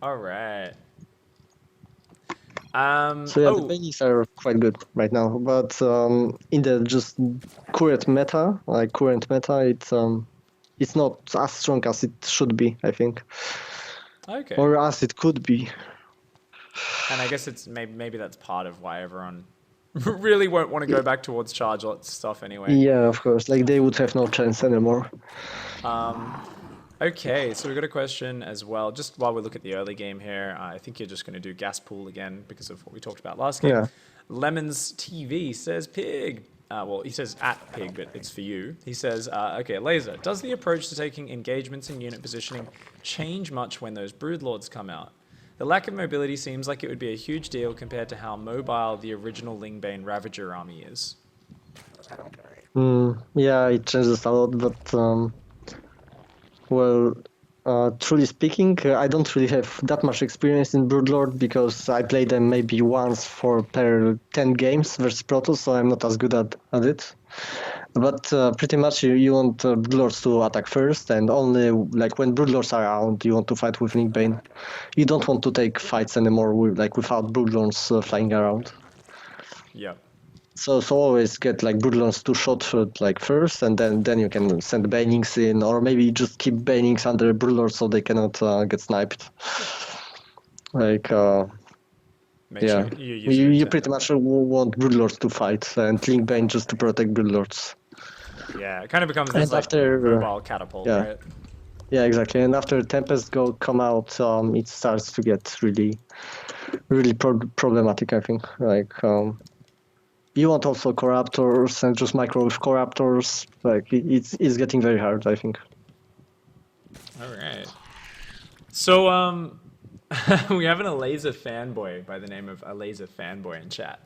All right. So yeah, the Oh, bannings are quite good right now, but in the just current meta, it's not as strong as it should be, I think, okay. or as it could be. And I guess it's maybe that's part of why everyone really won't want to go back towards charge lot stuff anyway. Yeah, of course. Like they would have no chance anymore. Okay, so we've got a question as well. Just while we look at the early game here, I think you're just going to do gas pool again because of what we talked about last game. Yeah. Lemons TV says pig. Well, he says at pig, but it's for you. He says, okay, Laser, does the approach to taking engagements and unit positioning change much when those broodlords come out? The lack of mobility seems like it would be a huge deal compared to how mobile the original Lingbane Ravager army is. Yeah, it changes a lot, but well, truly speaking, I don't really have that much experience in Broodlord because I played them maybe once for per 10 games versus Protoss, so I'm not as good at it. But pretty much you want Broodlords to attack first, and only like when Broodlords are around, you want to fight with Linkbane. You don't want to take fights anymore without Broodlords flying around. Yep. So always get like Broodlords to shot like first, and then you can send Banings in, or maybe just keep Banings under Broodlords so they cannot get sniped. Like Make yeah, sure you use your you intent pretty there. much want Broodlords to fight and Linkbane just to protect Broodlords. Yeah, it kind of becomes And this like after mobile catapult, yeah. right? Yeah, exactly. And after Tempest come out, it starts to get really, really problematic. I think. Like you want also corruptors and just micro with corruptors. Like it's getting very hard. I think. All right. So we have an Elazer fanboy by the name of Elazer fanboy in chat.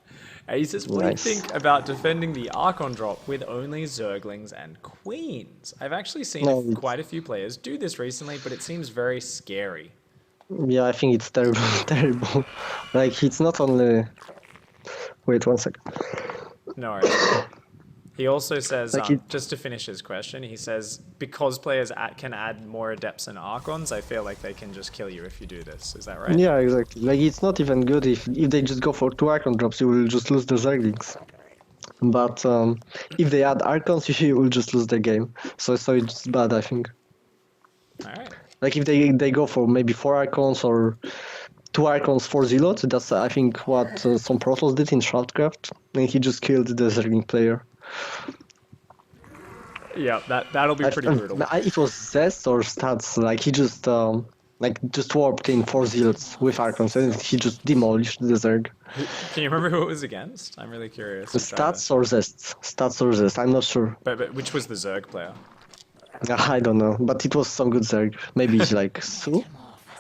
He says, "What do you Nice. think about defending the Archon drop with only Zerglings and Queens? I've actually seen No, quite a few players do this recently, but it seems very scary." yeah, I think it's terrible, terrible. Like it's not only. Wait 1 second. No worries, bro. He also says, Like it. just to finish his question, he says, because players can add more Adepts and Archons, I feel like they can just kill you if you do this. Is that right? Yeah, exactly. Like it's not even good if they just go for 2 Archon drops, you will just lose the Zerglings. But if they add Archons, you will just lose the game. So it's bad, I think. All right. Like if they go for maybe 4 Archons or 2 Archons, 4 Zealots, that's I think what some Protoss did in Shroudcraft, and he just killed the Zergling player. Yeah, that'll be pretty brutal. It was Zest or Stats, like he just just warped in 4 Zealots with Archons, and he just demolished the Zerg. Can you remember who it was against? I'm really curious. Stats or Zest? Stats or Zest? I'm not sure. But which was the Zerg player? I don't know, but it was some good Zerg. Maybe like Su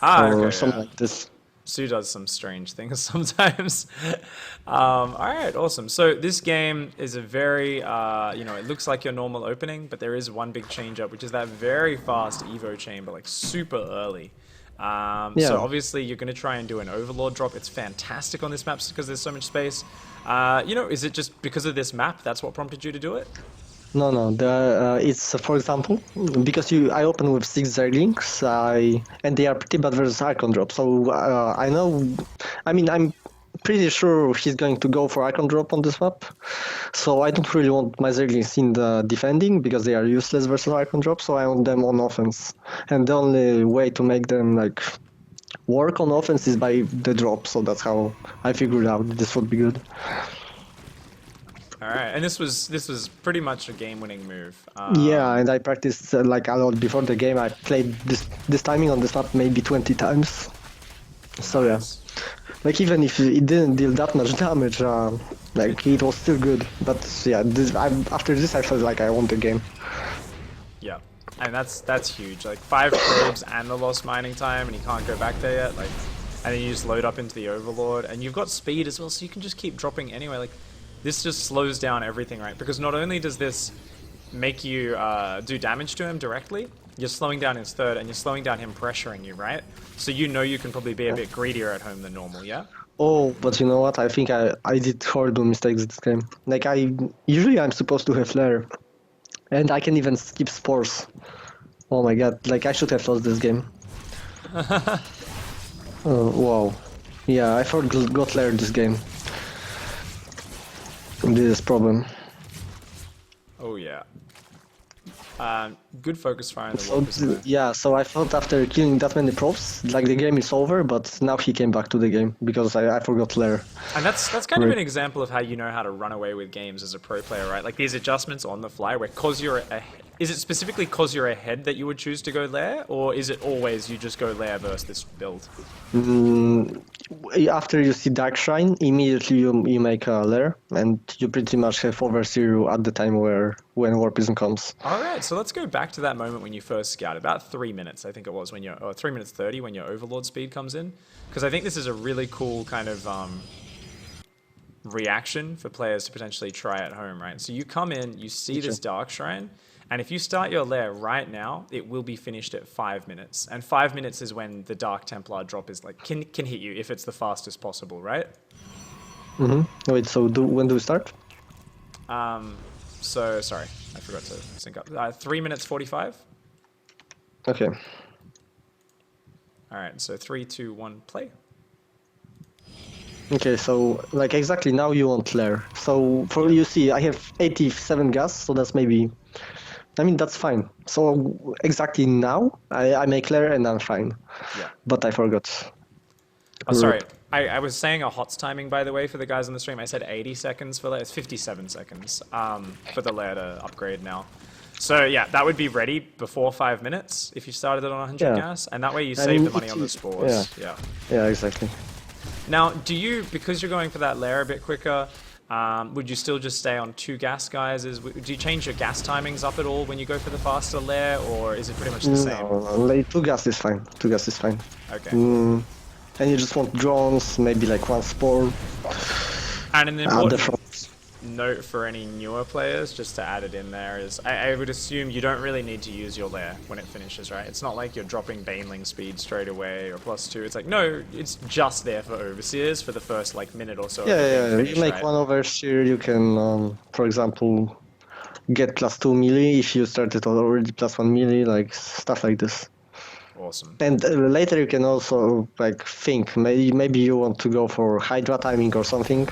or Okay, something yeah. like this. Sue does some strange things sometimes. All right, awesome. So this game is a very, it looks like your normal opening, but there is one big change up, which is that very fast Evo chamber, like super early. So obviously you're going to try and do an Overlord drop. It's fantastic on this map because there's so much space. Is it just because of this map? That's what prompted you to do it? No. It's for example because I open with 6 Zerglings, and they are pretty bad versus Archon drop. So I know, I mean, I'm pretty sure he's going to go for Archon drop on this map. So I don't really want my Zerglings in the defending because they are useless versus Archon drop. So I want them on offense, and the only way to make them like work on offense is by the drop. So that's how I figured out this would be good. All right, and this was pretty much a game-winning move. Yeah, and I practiced like a lot before the game. I played this timing on this map maybe 20 times. So yeah, like even if it didn't deal that much damage, like it was still good. But yeah, after this I felt like I won the game. Yeah, and that's huge. Like 5 probes and the lost mining time, and you can't go back there yet. Like, and then you just load up into the Overlord, and you've got speed as well, so you can just keep dropping anyway. Like, this just slows down everything, right? Because not only does this make you do damage to him directly, you're slowing down his third, and you're slowing down him pressuring you, right? So you know you can probably be a bit greedier at home than normal, yeah? Oh, but you know what? I think I did horrible mistakes this game. Like usually I'm supposed to have Flare, and I can even skip Spores. Oh my god! Like I should have lost this game. Wow. Yeah, I forgot layer this game. This is problem. Oh yeah. Good focus fire in the So walkers though. yeah, so I thought after killing that many props, like the game is over, but now he came back to the game because I forgot layer. And that's kind of an example of how you know how to run away with games as a pro player, right? Like these adjustments on the fly where is it specifically cause you're ahead that you would choose to go lair, or is it always you just go lair versus this build? After you see Dark Shrine, immediately you make a lair, and you pretty much have overseer at the time when Warpism comes. All right, so let's go back to that moment when you first scouted. About 3 minutes, I think it was, or 3 minutes 30 when your Overlord speed comes in, because I think this is a really cool kind of reaction for players to potentially try at home, right? So you come in, you see this Dark Shrine, and if you start your lair right now, it will be finished at 5 minutes. And 5 minutes is when the Dark Templar drop is like can hit you if it's the fastest possible, right? Wait, so when do we start? So sorry, I forgot to sync up. 3 minutes 45. Okay. All right, so 3, 2, 1, play. Okay, so like exactly now you want lair. So for you see, I have 87 gas, so that's maybe. I mean that's fine. So exactly now I make lair and I'm fine. Yeah. But I forgot. Oh, sorry. I was saying a HOTS timing, by the way, for the guys on the stream. I said 80 seconds for lair. It's 57 seconds for the lair to upgrade now. So yeah, that would be ready before 5 minutes if you started it on 100 gas, and that way you save the money on the spores. Yeah, exactly. Now, do you, because you're going for that lair a bit quicker, would you still just stay on 2 gas guises? Do you change your gas timings up at all when you go for the faster lair, or is it pretty much the same? No, like 2 gas is fine. 2 gas is fine. Okay. And you just want drones, maybe like 1 spore. And an important front. note for any newer players, just to add it in there, is I would assume you don't really need to use your lair when it finishes, right? It's not like you're dropping Baneling speed straight away or +2. It's like, no, it's just there for Overseers for the first like minute or so. Yeah, finish, you make right? 1 overseer, you can, for example, get +2 melee if you started already +1 melee, like stuff like this. Awesome. And later you can also like think, maybe you want to go for Hydra timing or something.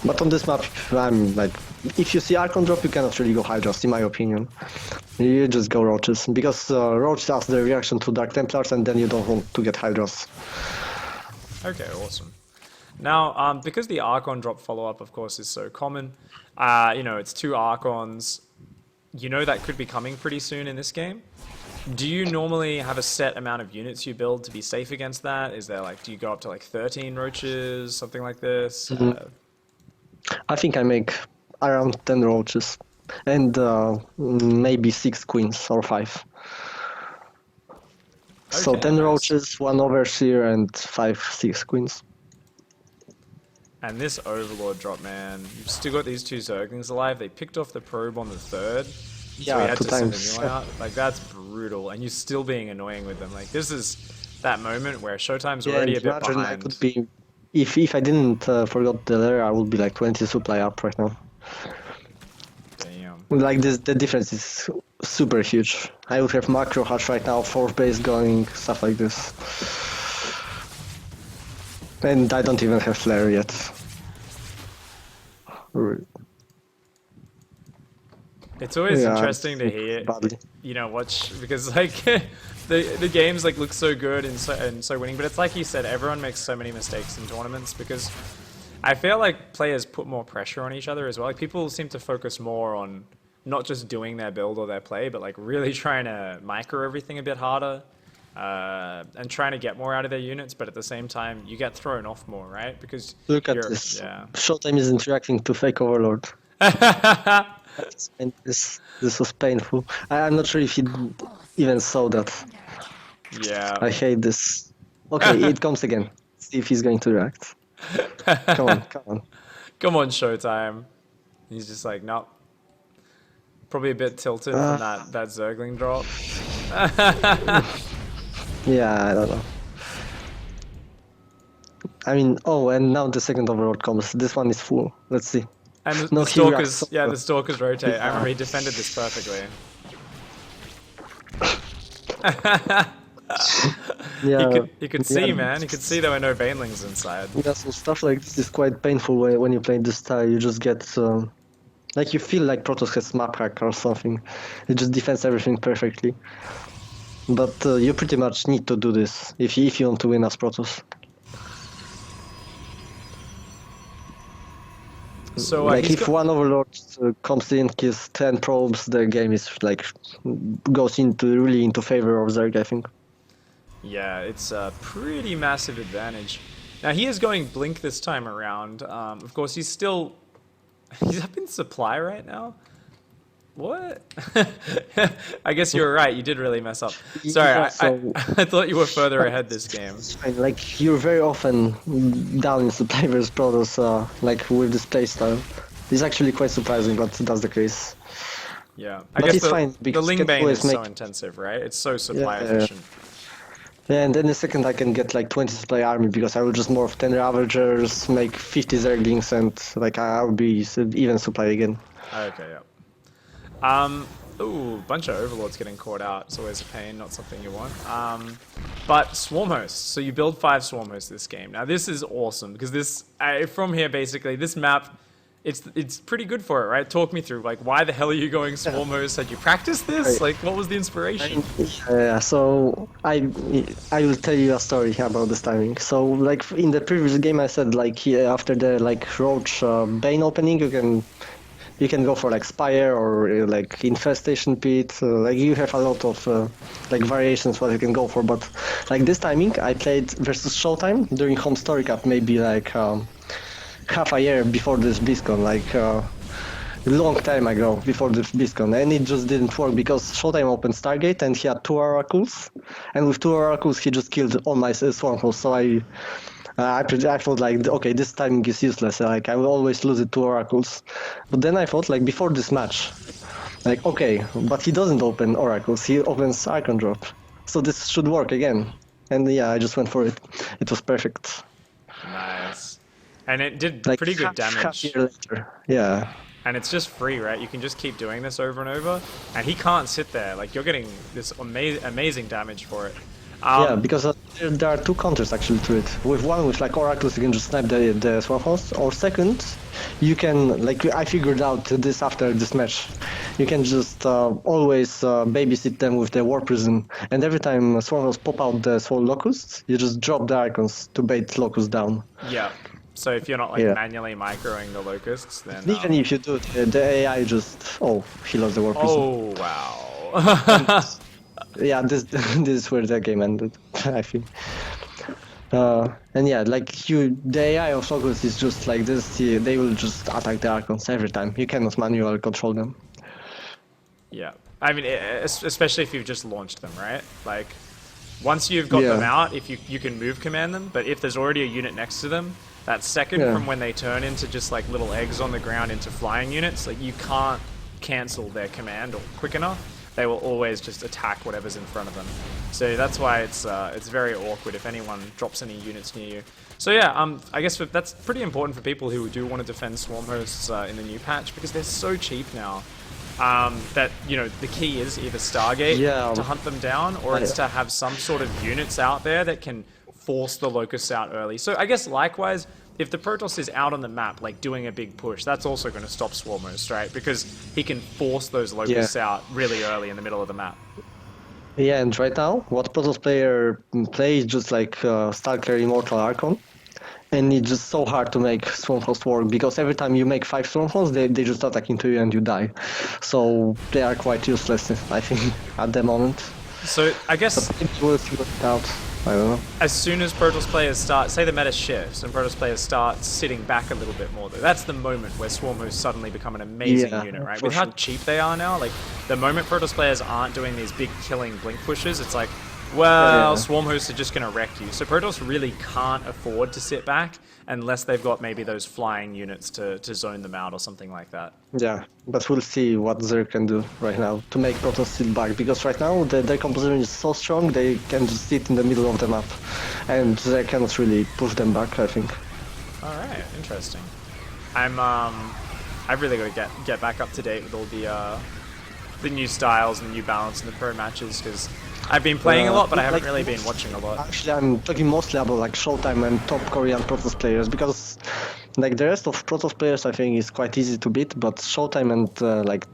But on this map, I'm like, if you see Archon drop, you cannot really go Hydras, in my opinion. You just go Roaches, because Roach does the reaction to Dark Templars, and then you don't want to get Hydras. Okay, awesome. Now, because the Archon drop follow-up, of course, is so common, you know, it's 2 Archons. You know that could be coming pretty soon in this game. Do you normally have a set amount of units you build to be safe against that? Is there like, do you go up to like 13 Roaches, something like this? I think I make around 10 Roaches, and maybe 6 Queens, or 5. So Okay, 10 nice. Roaches, 1 Overseer, and 6 Queens. And this Overlord drop, man, you've still got these 2 Zerglings alive. They picked off the probe on the 3rd. So we Yeah, had 2 to send a times. new one out. Like, that's brutal. And you're still being annoying with them. Like, this is that moment where Showtime's already a bit imagine I behind. could be, if I didn't forgot the layer, I would be like 20 supply up right now. Damn. Like this, the difference is super huge. I would have macro hash right now, 4th base going, stuff like this. And I don't even have flare yet. It's always Yeah, interesting to hear, badly. you know, watch, because like the games like look so good and so winning, but it's like you said, everyone makes so many mistakes in tournaments because I feel like players put more pressure on each other as well. Like people seem to focus more on not just doing their build or their play, but like really trying to micro everything a bit harder and trying to get more out of their units. But at the same time, you get thrown off more, right? Because Look at this. Showtime isn't reacting to fake Overlord. This was painful. I'm not sure if he even saw that. Yeah. I hate this. Okay, it comes again. See if he's going to react. Come on, come on. Come on, Showtime. He's just like, nope. Probably a bit tilted from that Zergling drop. Yeah, I don't know. I mean, oh, and now the second Overlord comes. This one is full. Let's see. And the No, he Stalkers, reacts. yeah, the Stalkers rotate. I remember he defended this perfectly. Yeah, He could yeah, see, man. He could see there were no banelings inside. yeah. So stuff like this is quite painful when you play this style. You just get like you feel like Protoss has map hack or something. It just defends everything perfectly. But you pretty much need to do this if you want to win as Protoss. So Like he's if got, one Overlord comes in, kills 10 probes, the game is like goes into really into favor of Zerg, I think. yeah, it's a pretty massive advantage. Now he is going Blink this time around. Of course, he's up in supply right now. What? I guess you were right. You did really mess up. Sorry, Yeah, so I thought you were further ahead this game. it's fine. Like you're very often down in supply versus Protoss, like with this playstyle. It's actually quite surprising, but that's the case. Yeah, I But guess it's fine, the because you Ling can Bane always is so make- intensive, right? It's so supply Yeah. efficient. Yeah, and then the second I can get like 20 supply army because I will just morph 10 Ravagers, make 50 Zerglings, and like I will be even supply again. Okay, yeah. Ooh, bunch of Overlords getting caught out. It's always a pain, not something you want. But Swarm Hosts. So you build 5 Swarm Hosts this game. Now this is awesome because this, from here basically, this map, it's pretty good for it, right? Talk me through, like, why the hell are you going Swarm Hosts? Had you practiced this? Right. Like, what was the inspiration? Yeah, so I will tell you a story about this timing. So like in the previous game I said like after the like Roach Bane opening you can go for like Spire or like Infestation Pit. Like you have a lot of like variations what you can go for. But like this timing, I played versus Showtime during Home Story Cup, maybe like half a year before this Blizzcon, like long time ago before this Blizzcon, and it just didn't work because Showtime opened Stargate and he had 2 Oracles, and with 2 Oracles he just killed all my Swarm hosts. So I thought like, okay, this timing is useless. Like I will always lose it to Oracles. But then I thought like before this match, like okay, but he doesn't open Oracles. He opens Archon drop, so this should work again. And yeah, I just went for it. It was perfect. Nice. And it did Like pretty good half damage. year later. Yeah. And it's just free, right? You can just keep doing this over and over. And he can't sit there. Like, you're getting this amazing damage for it. Yeah, because there are 2 counters actually to it. With one, with like Oracles, you can just snipe the Swarm host. Or second, you can, like I figured out this after this match, you can just always babysit them with the War Prism. And every time Swarm hosts pop out the Sword Locusts, you just drop the Archons to bait Locusts down. Yeah. So if you're not like Yeah. manually microing the locusts, then Even if you do, the AI just, oh, he lost the War Prism. oh wow. Yeah, this this is where the game ended, I think. And yeah, like the AI of Locust is just like this. They will just attack the Archons every time. You cannot manually control them. Yeah. I mean, especially if you've just launched them, right? Like, once you've got them Yeah. out, if you can move command them, but if there's already a unit next to them, that second Yeah. from when they turn into just like little eggs on the ground into flying units, like you can't cancel their command or quick enough. They will always just attack whatever's in front of them. So that's why it's very awkward if anyone drops any units near you. So yeah, I guess that's pretty important for people who do want to defend swarm hosts in the new patch because they're so cheap now. That, you know, the key is either Stargate Yeah. to hunt them down, or it's to have some sort of units out there that can force the locusts out early. So I guess likewise, if the Protoss is out on the map, like doing a big push, that's also going to stop Swarm hosts, right? Because he can force those locusts out really early in the middle of the map. Yeah, and right now, what Protoss player plays just like Stalker Immortal Archon. And it's just so hard to make Swarmhost work because every time you make 5 Swarmhosts, they just attack into you and you die. So they are quite useless, I think, at the moment. So I guess Maybe we'll figure it out. I don't know. as soon as Protoss players start, say the meta shifts and Protoss players start sitting back a little bit more, though, that's the moment where Swarm hosts suddenly become an amazing Yeah, unit, right? for With how sure. cheap they are now, like the moment Protoss players aren't doing these big killing blink pushes, it's like, well, Yeah. Swarm hosts are just going to wreck you. So Protoss really can't afford to sit back unless they've got maybe those flying units to zone them out or something like that. Yeah, but we'll see what Zerg can do right now to make Protoss sit back, because right now their composition is so strong they can just sit in the middle of the map, and they cannot really push them back, I think. All right, interesting. I've really got to get back up to date with all the new styles and the new balance in the pro matches because I've been playing a lot, but I haven't like, really been watching a lot. Actually, I'm talking mostly about like Showtime and top Korean Protoss players because like the rest of Protoss players, I think is quite easy to beat. But Showtime and like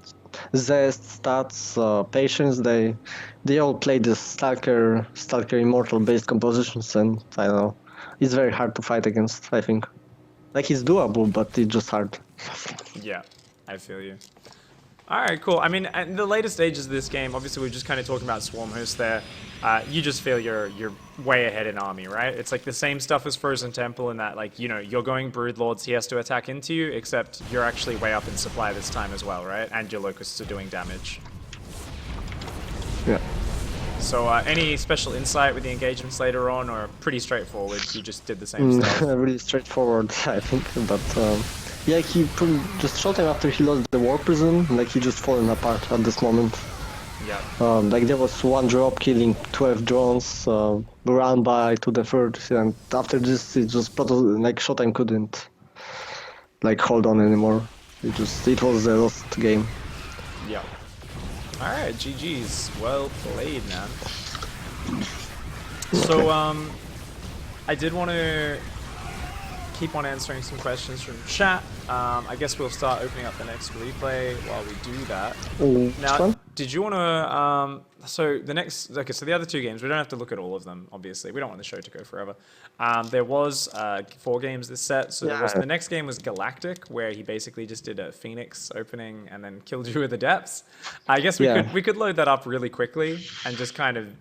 Zest, Stats, Patience, they all play this Stalker Immortal based compositions, and I don't know, it's very hard to fight against. I think like it's doable, but it's just hard. Yeah, I feel you. All right, cool. I mean, in the later stages of this game, obviously we're just kind of talking about Swarm Host there. You just feel you're way ahead in army, right? It's like the same stuff as Frozen Temple in that, like, you know, you're going Broodlords, he has to attack into you, except you're actually way up in supply this time as well, right? And your Locusts are doing damage. Yeah. So any special insight with the engagements later on, or pretty straightforward? You just did the same stuff? Really straightforward, I think, but yeah, just shot him after he lost the war prison, like he just fallen apart at this moment. Yeah. Like there was one drop killing 12 drones, run by to the third, and after this it just like Showtime couldn't like hold on anymore. It was a lost game. Yeah. All right, GG's. Well played, man. So I did want to keep on answering some questions from chat. I guess we'll start opening up the next replay while we do that. Now, did you want to? So the next, okay. So the other two games, we don't have to look at all of them. Obviously, we don't want the show to go forever. There was 4 games this set. So there was, the next game was Galactic, where he basically just did a Phoenix opening and then killed you with the depths. I guess we could load that up really quickly and just kind of.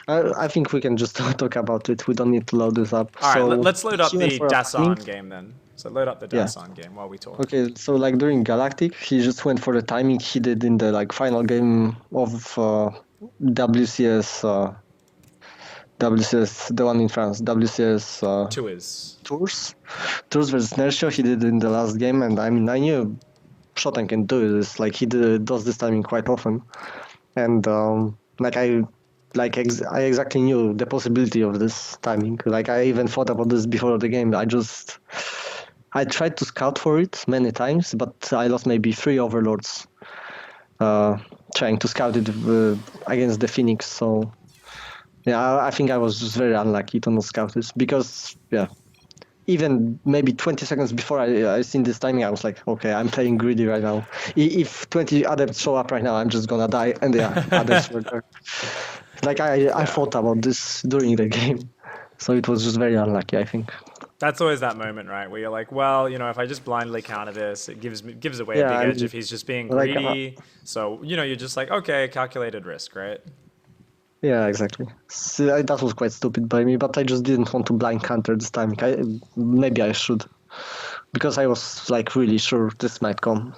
I think we can just talk about it. We don't need to load this up. All right, let's load up the Dasan game then. So load up the Dasan game while we talk. Okay, so like during Galactic, he just went for the timing he did in the like final game of WCS, the one in France, WCS Tours versus Nercio. He did in the last game, and I mean I knew Showtime can do this. Like he does this timing quite often, and I exactly knew the possibility of this timing. Like I even thought about this before the game. I tried to scout for it many times, but I lost maybe 3 overlords trying to scout it against the Phoenix. So yeah, I think I was just very unlucky to not scout it because even maybe 20 seconds before I seen this timing, I was like, okay, I'm playing greedy right now. If 20 adepts show up right now, I'm just gonna die. And adepts were there. Like I thought about this during the game, so it was just very unlucky, I think. That's always that moment, right, where you're like, well, you know, if I just blindly counter this, it gives away a big edge if he's just being greedy. So, you know, you're just like, okay, calculated risk, right? Yeah, exactly. So, that was quite stupid by me, but I just didn't want to blind counter this time. Maybe I should, because I was like really sure this might come.